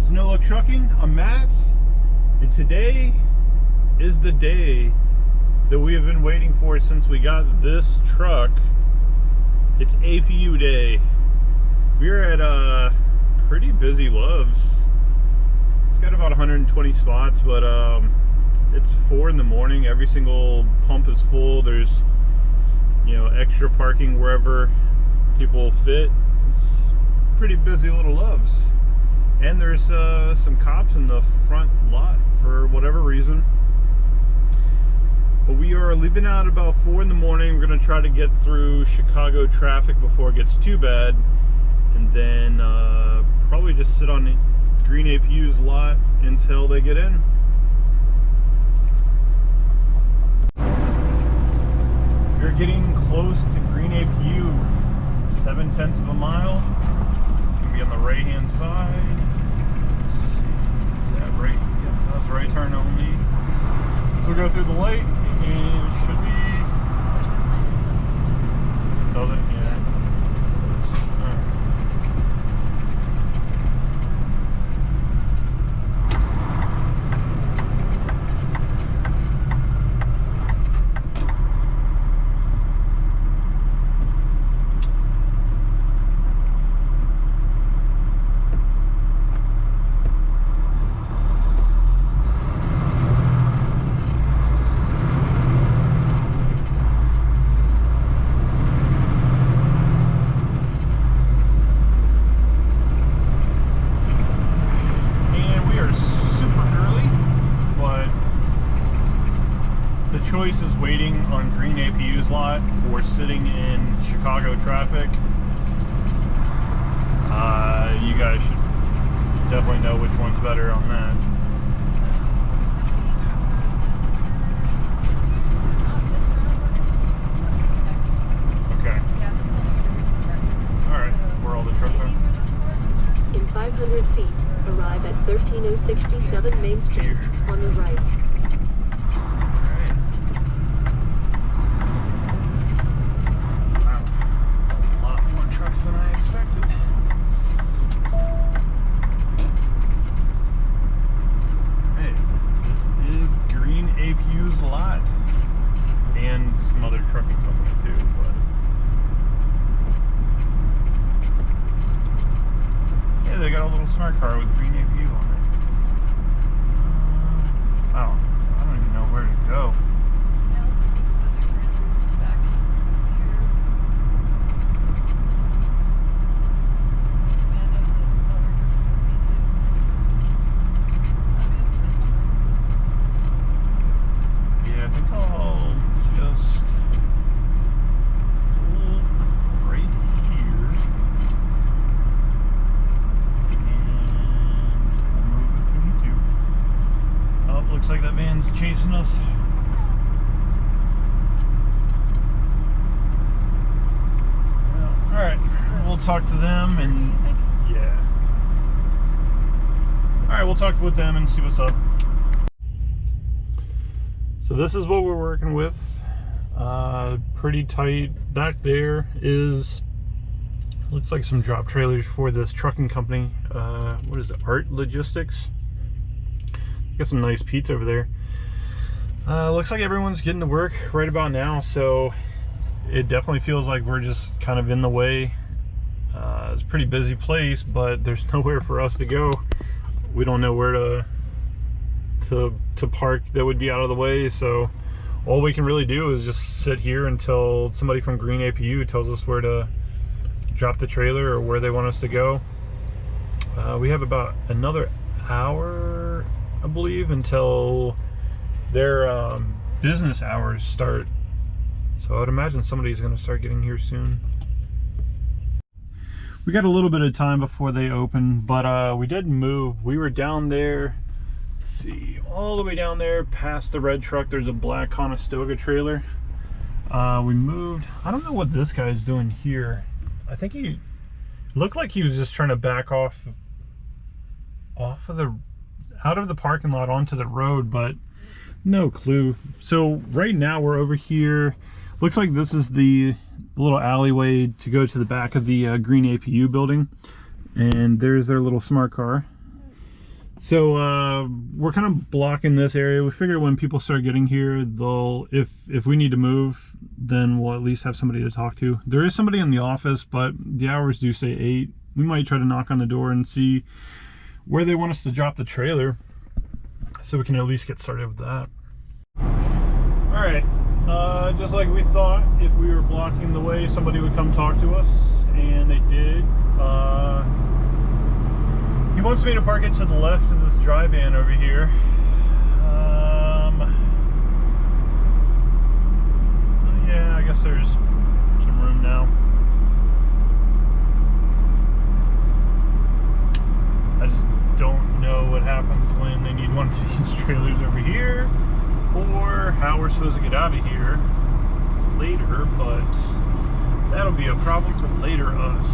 Noah Trucking. I'm Matt, and today is the day that we have been waiting for since we got this truck. It's APU day. We're at a pretty busy Love's. It's got about 120 spots, but it's 4 in the morning. Every single pump is full. There's, extra parking wherever people fit. It's a pretty busy little Love's. And there's some cops in the front lot for whatever reason. But we are leaving out about 4 in the morning. We're going to try to get through Chicago traffic before it gets too bad. And then probably just sit on Green APU's lot until they get in. We're getting close to Green APU. 7/10 of a mile. It's going to be on the right hand side. Right, yeah, that's right turn only. So we'll go through the light and it should be. Does it? Yeah. Choice is waiting on Green APU's lot or sitting in Chicago traffic. You guys should definitely know which one's better on that. Okay. Alright, where all the trucks are? In 500 feet, arrive at 13067 Main Street, on the right. Than I expected. Hey, this is Green APU's lot and some other trucking company too, but yeah, they got a little smart car with Green APU on it. Wow, I don't even know where to go. Looks like that van's chasing us. Well, alright, we'll talk to them and yeah. Alright, we'll talk with them and see what's up. So this is what we're working with. Pretty tight. Back there is, looks like some drop trailers for this trucking company. What is it? Art Logistics. Got some nice pizza over there. Looks like everyone's getting to work right about now, so it definitely feels like we're just kind of in the way. It's a pretty busy place, but there's nowhere for us to go. We don't know where to park that would be out of the way, so all we can really do is just sit here until somebody from Green APU tells us where to drop the trailer or where they want us to go. We have about another hour, I believe, until their business hours start. So I would imagine somebody's going to start getting here soon. We got a little bit of time before they open, but we did move. We were down there, let's see, all the way down there past the red truck. There's a black Conestoga trailer. We moved. I don't know what this guy's doing here. I think he looked like he was just trying to back off of the out of the parking lot onto the road, but no clue. So right now we're over here. Looks like this is the little alleyway to go to the back of the Green APU building, and there's their little smart car. So we're kind of blocking this area. We figured when people start getting here, they'll if we need to move, then we'll at least have somebody to talk to. There is somebody in the office, but the hours do say 8. We might try to knock on the door and see where they want us to drop the trailer, so we can at least get started with that. All right, just like we thought, if we were blocking the way, somebody would come talk to us, and they did. He wants me to park it to the left of this dry van over here. Yeah, I guess there's some room now. I just don't know what happens when they need one of these trailers over here, or how we're supposed to get out of here later, but that'll be a problem for later us.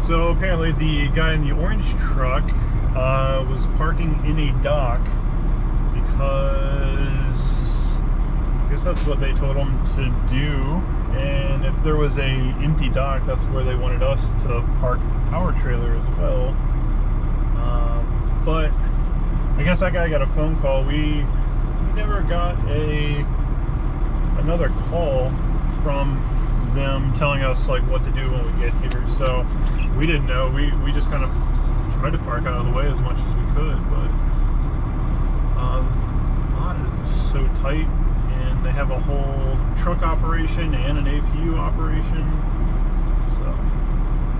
So apparently the guy in the orange truck was parking in a dock because I guess that's what they told him to do, and if there was a empty dock, that's where they wanted us to park our trailer as well. But I guess that guy got a phone call. We never got another call from them telling us like what to do when we get here, so we didn't know. We just kind of tried to park out of the way as much as we could, but this lot is just so tight, and they have a whole truck operation and an APU operation, so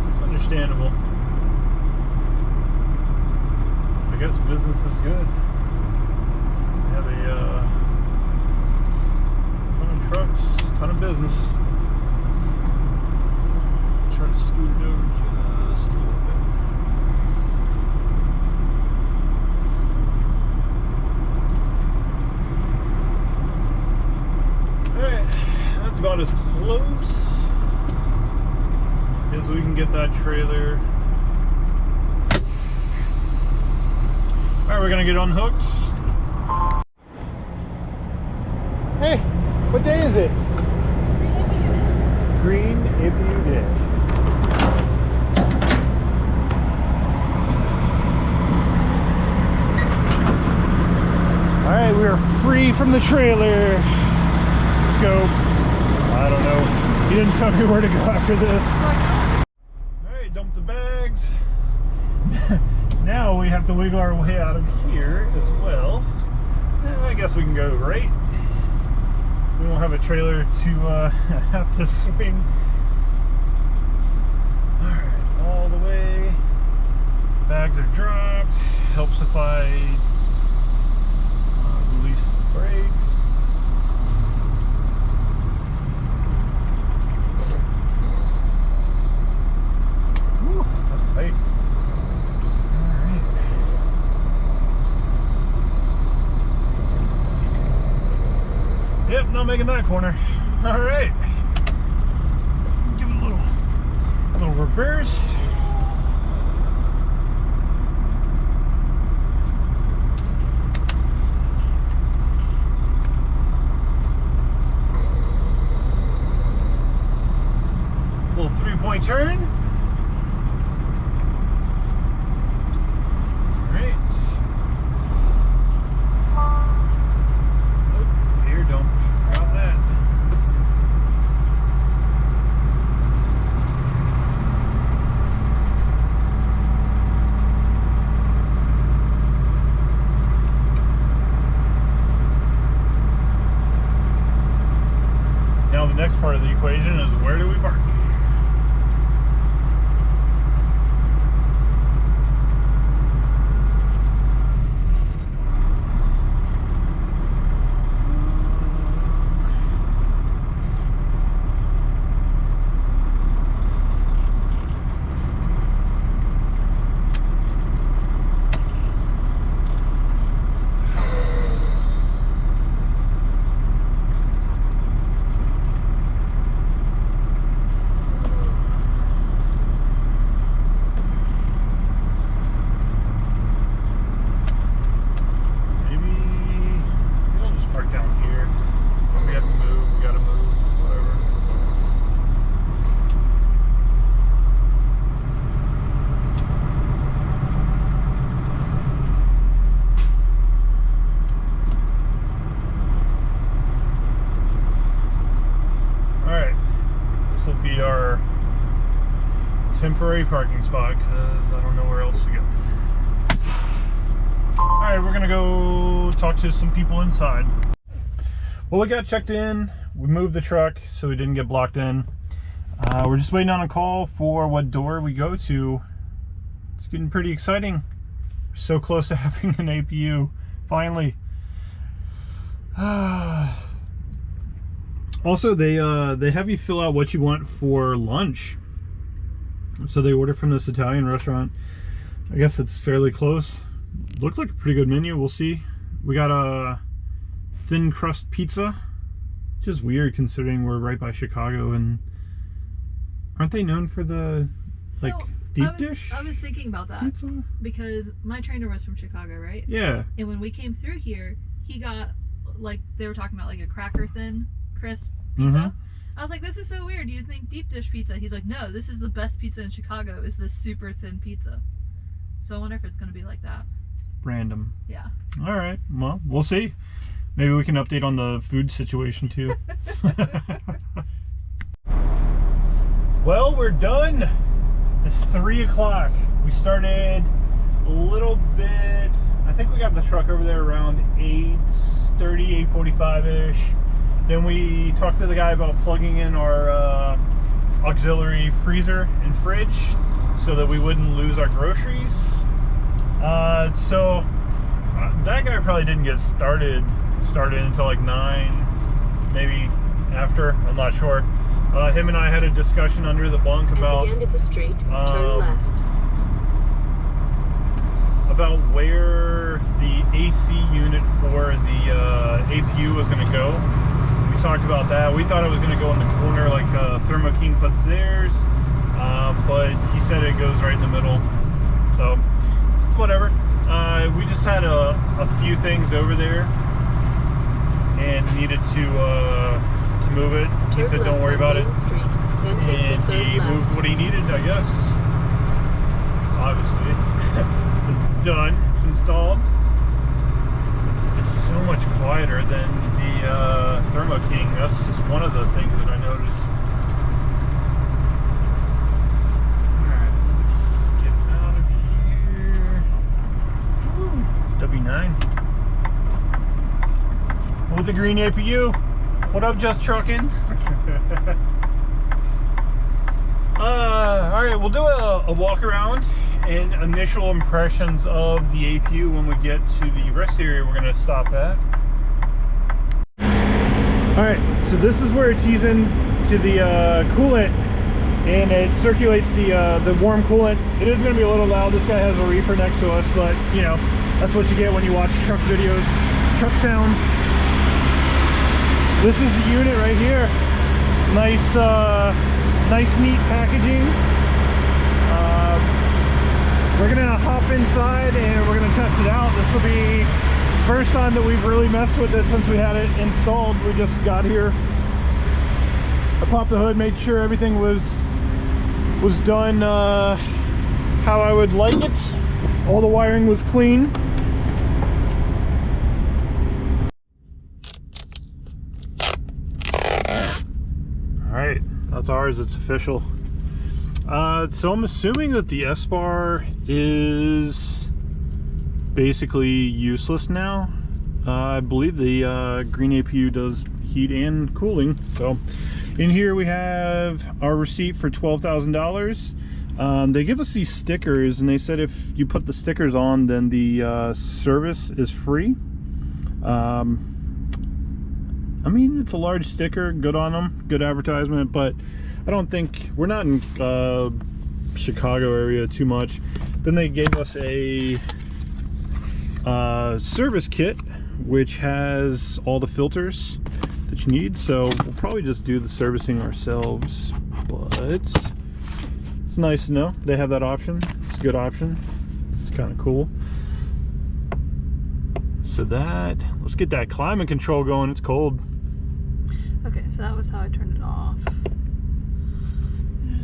it's understandable. I guess business is good. They have a ton of trucks, ton of business. Try to scoot it over just a little bit. Alright, that's about as close as we can get that trailer. Alright, we're gonna get unhooked. Hey, what day is it? Green APU Day. Alright, we are free from the trailer. Let's go. I don't know. He didn't tell me where to go after this. Alright, dump the bags. Now we have to wiggle our way out of here as well. I guess we can go right. We won't have a trailer to have to swing. Alright, all the way. Bags are dropped. Helps if I release the brakes. Whew, that's tight. Alright. Yep, not making that corner. Alright. Give it a little reverse. Little 3-point turn. Alright. Oh, here, don't drop that. Now the next part of the equation is, where do we park? temporary parking spot because I don't know where else to go. Alright, we're gonna go talk to some people inside. Well, we got checked in. We moved the truck so we didn't get blocked in. We're just waiting on a call for what door we go to. It's getting pretty exciting. We're so close to having an APU, finally. Also, they have you fill out what you want for lunch. So they order from this Italian restaurant. I guess it's fairly close. Looked like a pretty good menu. We'll see. We got a thin crust pizza, which is weird considering we're right by Chicago, and aren't they known for the like deep dish? I was thinking about that pizza? Because my trainer was from Chicago, right? Yeah. And when we came through here, he got like they were talking about like a cracker thin crisp pizza. I was like, this is so weird. Do you think deep dish pizza? He's like, no, this is the best pizza in Chicago. Is this super thin pizza? So I wonder if it's gonna be like that. Random. Yeah. All right. Well, we'll see. Maybe we can update on the food situation too. Well, we're done. It's 3 o'clock. We started a little bit. I think we got the truck over there around 8:30, 8:45-ish. Then we talked to the guy about plugging in our auxiliary freezer and fridge so that we wouldn't lose our groceries. So that guy probably didn't get started until like 9, maybe after. I'm not sure. Him and I had a discussion under the bunk about at the end of the street, turn left. About where the AC unit for the APU was going to go. We talked about that. We thought it was going to go in the corner like Thermo King puts theirs, but he said it goes right in the middle. So it's whatever. We just had a few things over there and needed to move it. He said don't worry about it. And he moved what he needed, I guess. Obviously. So it's done. It's installed. It's so much quieter than the Thermo King. That's just one of the things that I noticed. Alright, let's get out of here. Woo, W9. With the green APU. What up, Just Trucking? Alright, we'll do a walk around and initial impressions of the APU when we get to the rest area we're going to stop at. Alright, so this is where it tees in to the coolant, and it circulates the warm coolant. It is going to be a little loud. This guy has a reefer next to us, but you know, that's what you get when you watch truck videos, truck sounds. This is the unit right here. Nice, nice neat packaging. We're gonna hop inside and we're gonna test it out. This will be first time that we've really messed with it since we had it installed. We just got here. I popped the hood, made sure everything was done how I would like it. All the wiring was clean. Alright, that's ours, it's official. So I'm assuming that the S-Bar is basically useless now. I believe the green APU does heat and cooling. So in here we have our receipt for $12,000. They give us these stickers, and they said if you put the stickers on, then the service is free. I mean, it's a large sticker, good on them, good advertisement, but I don't think, we're not in Chicago area too much. Then they gave us a service kit, which has all the filters that you need. So we'll probably just do the servicing ourselves, but it's nice to know they have that option. It's a good option. It's kind of cool. So let's get that climate control going. It's cold. Okay, so that was how I turned it off.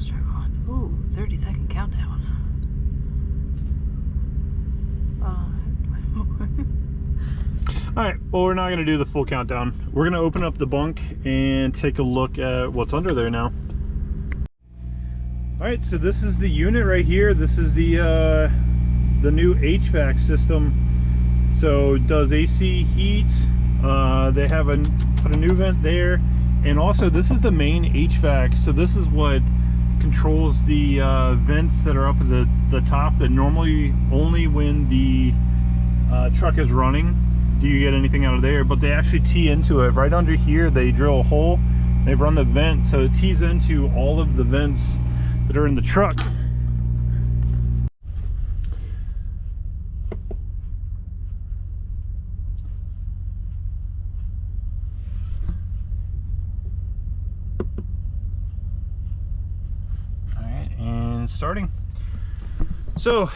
Turn on. Ooh, 30-second countdown. 5, 4. All right, well, we're not going to do the full countdown. We're going to open up the bunk and take a look at what's under there now. All right, so this is the unit right here. This is the new HVAC system. So it does AC, heat. They have put a new vent there, and also this is the main HVAC. So this is what controls the vents that are up at the top that normally only when the truck is running do you get anything out of there, but they actually tee into it. Right under here they drill a hole, they run the vent, so it tees into all of the vents that are in the truck. Alright, and starting. So,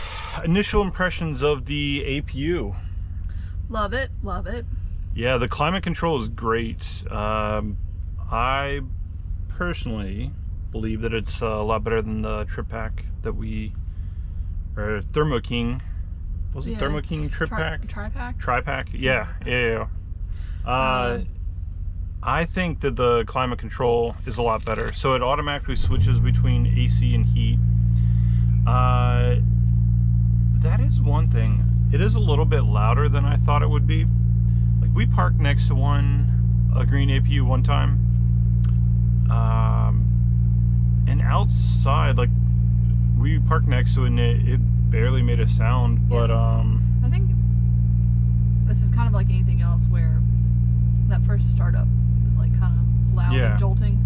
initial impressions of the APU. Love it, love it. Yeah, the climate control is great. I personally believe that it's a lot better than the Trip Pack that or Thermo King. Was it Yeah. Thermo King Trip Pack? Tri-Pack? Tri-Pack? Yeah. I think that the climate control is a lot better. So it automatically switches between AC and heat. That is one thing. It is a little bit louder than I thought it would be. Like, we parked next to a green APU one time. And outside, like, we parked next to it and it barely made a sound, but I think this is kind of like anything else where that first startup is like kind of loud Yeah. and jolting.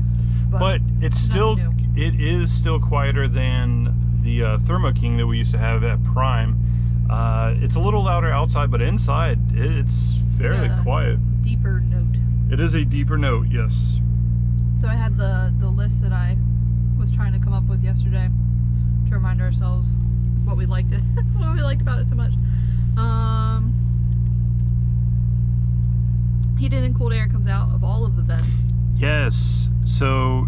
but it's still, nothing it is still quieter than the Thermo King that we used to have at Prime. It's a little louder outside, but inside it's fairly a quiet. deeper note. It is a deeper note, yes. So I had the list that I was trying to come up with yesterday to remind ourselves what we liked what we liked about it so much. Heated and cooled air comes out of all of the vents. Yes, so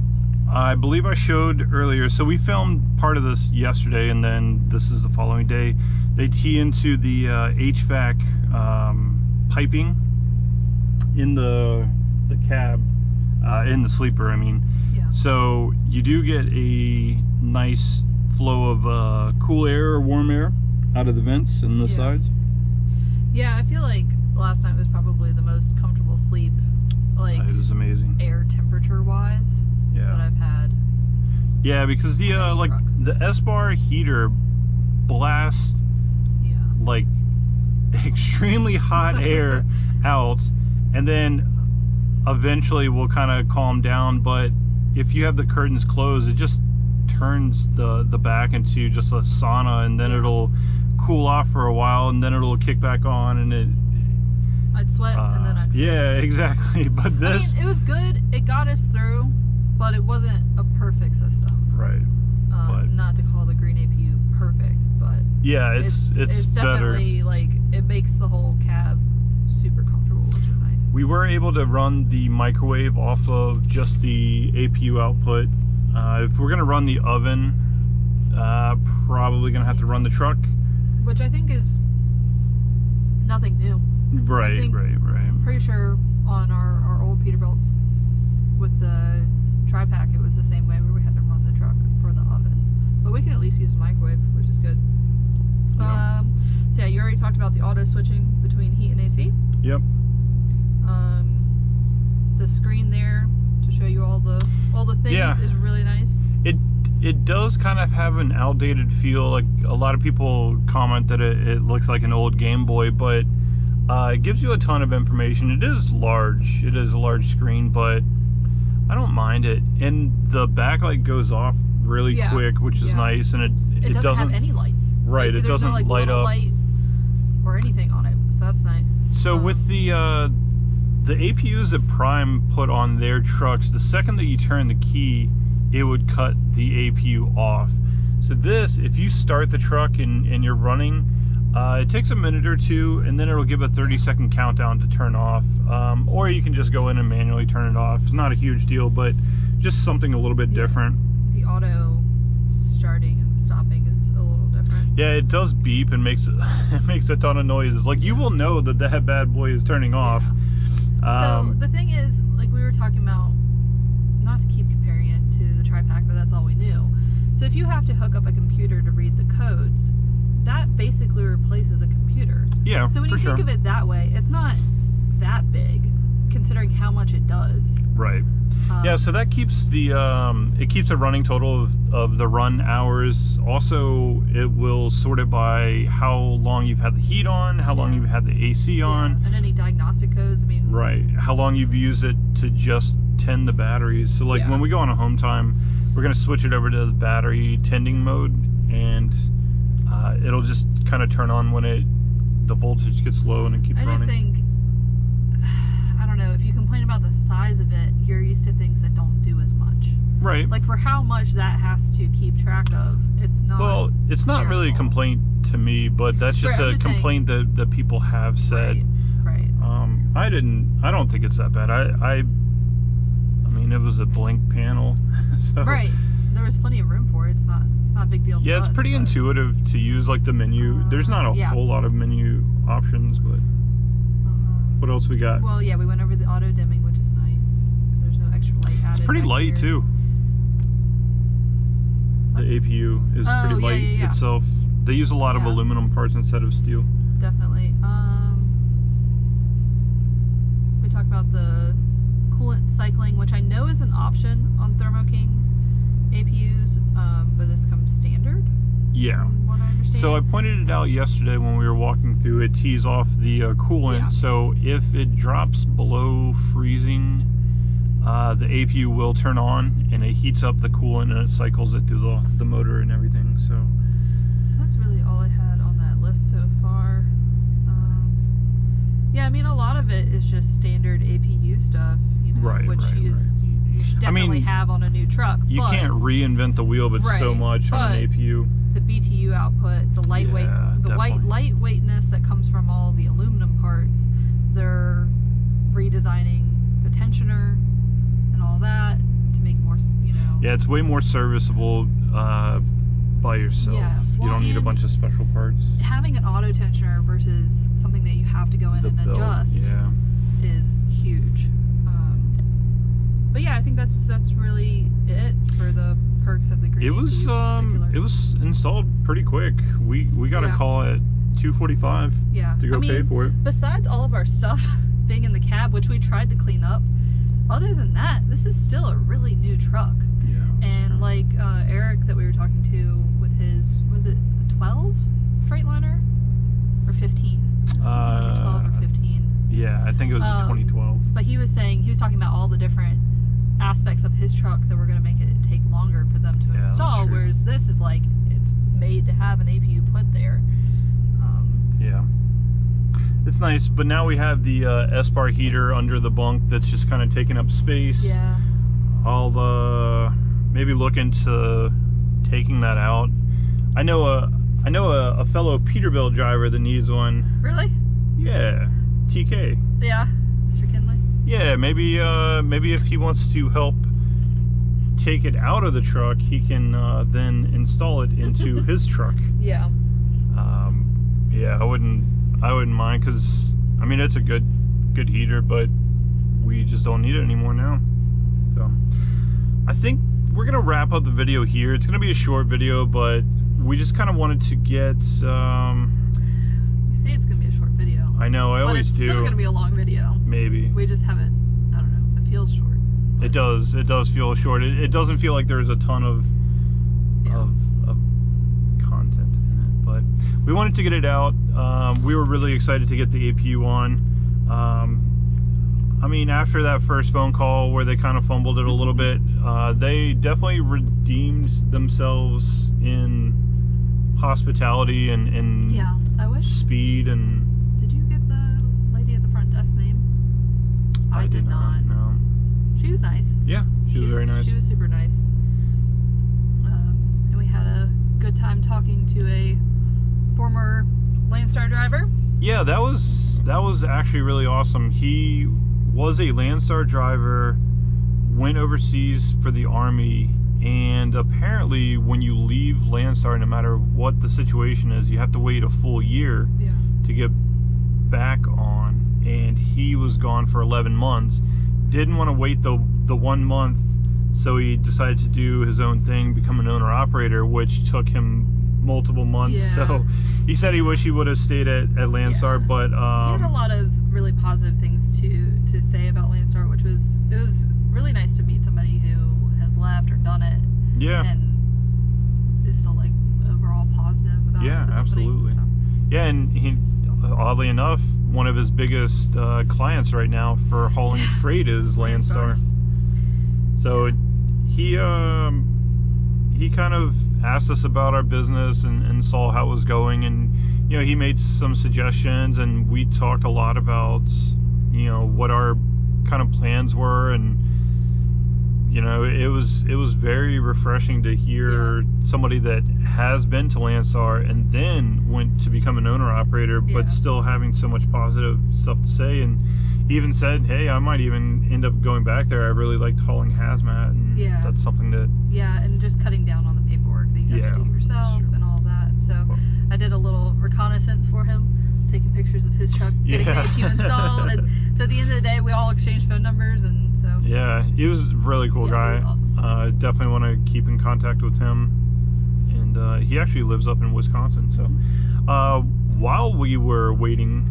I believe I showed earlier, so we filmed part of this yesterday and then this is the following day. They tee into the HVAC piping in the cab, in the sleeper I mean. Yeah. So you do get a nice flow of cool air or warm air out of the vents and the Yeah. sides. Yeah, I feel like last night was probably the most comfortable sleep, like It was amazing. air temperature wise, that Yeah. I've had. Yeah, because the Any like truck. the S-Bar heater blasts Yeah. like extremely hot air out, and then eventually will kind of calm down, but if you have the curtains closed it just turns the back into just a sauna, and then Yeah. it'll cool off for a while and then it'll kick back on, and I'd sweat and then I'd freeze. yeah, exactly. But this I mean, it was good. It got us through, but it wasn't a perfect system. right, but- Not to call the green APU perfect, but yeah, it's better. definitely like it makes the whole cab super comfortable, which is nice. We were able to run the microwave off of just the APU output. If we're gonna run the oven, probably gonna have to run the truck. Which I think is nothing new. Right, think- right. I'm pretty sure on our old Peterbilts with the tri-pack it was the same way where we had to run the truck for the oven. But we can at least use the microwave, which is good. Yeah. So yeah, you already talked about the auto switching between heat and AC. Yep. The screen there to show you all the things Yeah. is really nice. It does kind of have an outdated feel. Like, a lot of people comment that it looks like an old Game Boy, but it gives you a ton of information. It is large. It is a large screen, but I don't mind it. And the backlight goes off really Yeah. quick, which is Yeah. nice, and It doesn't have any lights. Right, Like, it there's doesn't no, like, light little up. light or anything on it, so that's nice. So with the APUs that Prime put on their trucks, the second that you turn the key, it would cut the APU off. So this, if you start the truck and you're running, it takes a minute or two, and then it'll give a 30-second countdown to turn off. Or you can just go in and manually turn it off. It's not a huge deal, but just something a little bit Yeah. different. The auto starting and stopping is a little different. Yeah, it does beep and makes it makes a ton of noises. Like, you will know that that bad boy is turning off. So the thing is, like we were talking about, not to keep comparing it to the tri-pack, but that's all we knew. So if you have to hook up a computer to read the codes, that basically replaces a computer. Yeah, So when for you sure. think of it that way, it's not that big, considering how much it does. Right. Yeah, so that keeps the it keeps a running total of the run hours. Also, it will sort it by how long you've had the heat on, how long Yeah. you've had the AC on. Yeah, and any diagnostic codes. I mean, Right. How long you've used it to just tend the batteries. So like Yeah. when we go on a home time, we're gonna switch it over to the battery tending mode, and it'll just kind of turn on when the voltage gets low and it keeps I running. just think, I don't know, if you complain about the size of it, you're used to things that don't do as much. Right. Like for how much that has to keep track of, it's not. Well, it's not really a terrible. complain to me, but that's just Right, I'm a just saying- complaint that people have said. Right. I don't think it's that bad. I mean, it was a blank panel. So, Right. There was plenty of room for it. It's not a big deal. Yeah, to it's us, pretty but- intuitive to use, like the menu. There's not a yeah. whole lot of menu options, but what else we got? Well, yeah, we went over the auto dimming, which is nice. So there's no extra light added. It's pretty back light here. too. The APU is Oh, pretty yeah, light yeah, yeah. itself. They use a lot of Yeah. aluminum parts instead of steel. Definitely. We talked about the coolant cycling, which I know is an option on Thermo King APUs, but this comes standard. Yeah. From what I understand. So I pointed it out yesterday when we were walking through. It tees off the coolant. Yeah. So if it drops below freezing, the APU will turn on and it heats up the coolant and it cycles it through the motor and everything. So that's really all I had on that list so far. Yeah, I mean, a lot of it is just standard APU stuff, you know, Right, which right, you should definitely mean, have on a new truck. you but can't reinvent the wheel, but so Right, much on an but- APU. the BTU output, the lightweight, Yeah, the definitely. lightweightness that comes from all the aluminum parts, they're redesigning the tensioner and all that to make more, you know. Yeah, it's way more serviceable by yourself. Yeah, You well, don't need a and- bunch of special parts. Having an auto tensioner versus something that you have to go in The and belt, adjust yeah. is huge. But yeah, I think that's really it for the perks of the green. It was APU in particular. it was installed pretty quick. We got a Yeah. call at 2:45 yeah. to go I mean, pay for it. besides all of our stuff being in the cab, which we tried to clean up, other than that, this is still a really new truck. Yeah. And like Eric that we were talking to with his, was it a 12 Freightliner or 15? Something like a 12 or 15. Yeah, I think it was 2012. But he was talking about all the different aspects of his truck that were going to make it take longer for them to Yeah, that's install, true. whereas this is like, it's made to have an APU put there. Yeah. It's nice, but now we have the S-bar heater under the bunk that's just kind of taking up space. Yeah. I'll maybe look into taking that out. I know a fellow Peterbilt driver that needs one. Really? Yeah, TK. Yeah. Mr. Kinley? Yeah, maybe if he wants to help take it out of the truck, he can then install it into his truck. Yeah. Yeah, I wouldn't mind, because I mean it's a good heater, but we just don't need it anymore now. So I think we're gonna wrap up the video here. It's gonna be a short video, but we just kind of wanted to get You say it's going to be a short video. I know, I but always it's do. still going to be a long video. Maybe We just haven't, I don't know, it feels short. it does feel short. It doesn't feel like there's a ton of Yeah. of content in it, but we wanted to get it out. We were really excited to get the APU on. I mean, after that first phone call where they kind of fumbled it a little bit, they definitely redeemed themselves in hospitality and Yeah, I wish. speed. And Did you get the lady at the front desk name? I did not. No. She was nice. Yeah, she was very nice. She was super nice. And we had a good time talking to a former Landstar driver. Yeah, that was actually really awesome. He was a Landstar driver, went overseas for the Army, and apparently when you leave Landstar, no matter what the situation is, you have to wait a full year Yeah. to get back on. And he was gone for 11 months. Didn't want to wait the 1 month, So he decided to do his own thing, become an owner-operator, which took him multiple months. Yeah. So he said he wished he would have stayed at Landstar, Yeah. but He had a lot of really positive things to say about Landstar, which was really nice to meet somebody who has left or done it yeah. and is still like overall positive about Yeah, the company. absolutely. So, Yeah, and he, oddly enough, one of his biggest clients right now for hauling freight is Landstar. So he kind of asked us about our business and saw how it was going, and you know, he made some suggestions, and we talked a lot about, you know, what our kind of plans were, and you know, it was very refreshing to hear somebody that has been to Landstar and then went to become an owner operator, but Yeah. still having so much positive stuff to say, and even said, hey, I might even end up going back there. I really liked hauling hazmat, and Yeah. that's something that yeah, and just cutting down on the paperwork that you have to do yourself sure. and all that. So I did a little reconnaissance for him, taking pictures of his truck, getting Yeah. the APU installed, and so at the end of the day, we all exchanged phone numbers, and so yeah, he was a really cool Yeah, guy. he was awesome. Definitely want to keep in contact with him, and he actually lives up in Wisconsin. So while we were waiting,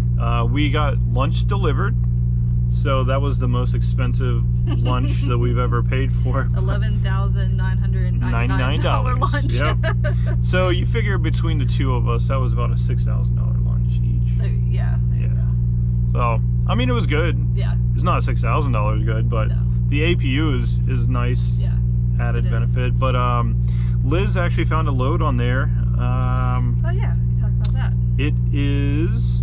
we got lunch delivered. So that was the most expensive lunch that we've ever paid for. $11,999 lunch. Yep. So you figure between the two of us, that was about a $6,000 lunch each. There you go. So I mean, it was good. Yeah, It's not $6,000 good, but no. the APU is nice. Yeah. Added It is. benefit. But Liz actually found a load on there. Oh yeah, we can talk about that. It is,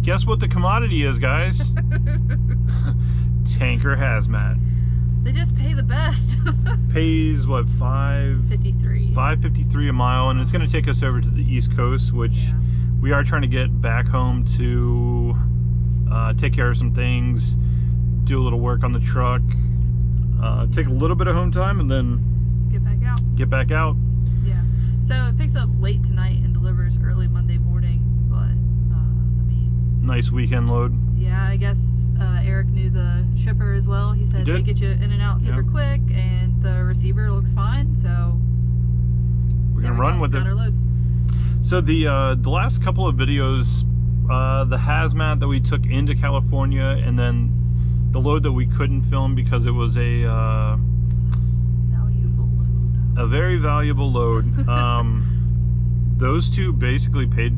guess what the commodity is, guys? Tanker hazmat. They just pay the best. Pays what, $5.53 a mile, and it's going to take us over to the East Coast, which Yeah. we are trying to get back home to take care of some things, do a little work on the truck, take a little bit of home time, and then Get back out. get back out. Yeah. So it picks up late tonight and delivers early Monday morning. But I mean, Nice weekend load. yeah, I guess Eric knew the shipper as well. He said He they did. get you in and out super Yeah. quick, and the receiver looks fine. So We're there gonna we run go, with got it. our load. So the last couple of videos, the hazmat that we took into California, and then the load that we couldn't film because it was a Valuable load. very valuable load. Those two basically paid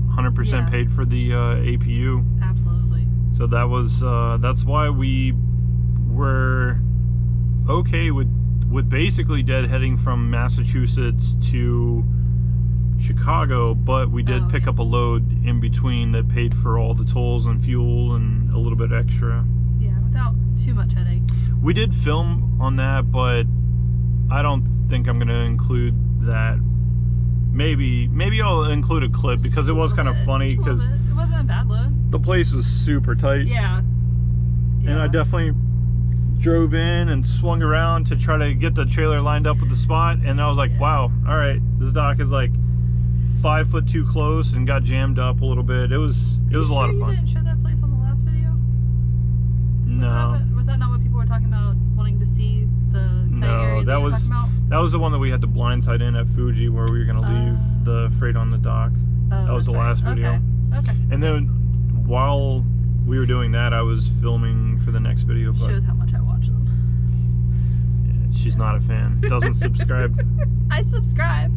100% Yeah. paid for the APU. Absolutely. So that was that's why we were okay with basically deadheading from Massachusetts to Chicago, but we did pick up a load in between that paid for all the tolls and fuel and a little bit extra. Yeah, without too much headache. We did film on that, but I don't think I'm going to include that. Maybe I'll include a clip because it was kind of funny because it wasn't a bad load. the place was super tight. Yeah. And I definitely drove in and swung around to try to get the trailer lined up with the spot, and I was like, Yeah. wow, all right, this dock is like 5 foot too close and got jammed up a little bit. It was a lot of You fun. didn't show that place on the last video? No, Was that not what people were talking about, wanting to see the tight No, area that you were was- talking about? that was the one that we had the blindside in at Fuji, where we were gonna leave the freight on the dock. Oh, that was that's the right. last video. Okay. And then while we were doing that, I was filming for the next video, but Shows how much I watch them. yeah, she's not a fan. Doesn't subscribe. I subscribe.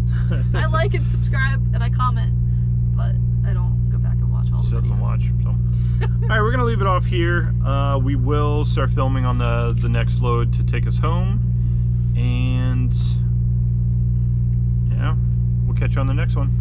I like and subscribe, and I comment, but I don't go back and watch all She the doesn't videos. watch. So, all right, we're gonna leave it off here. We will start filming on the next load to take us home, and yeah, we'll catch you on the next one.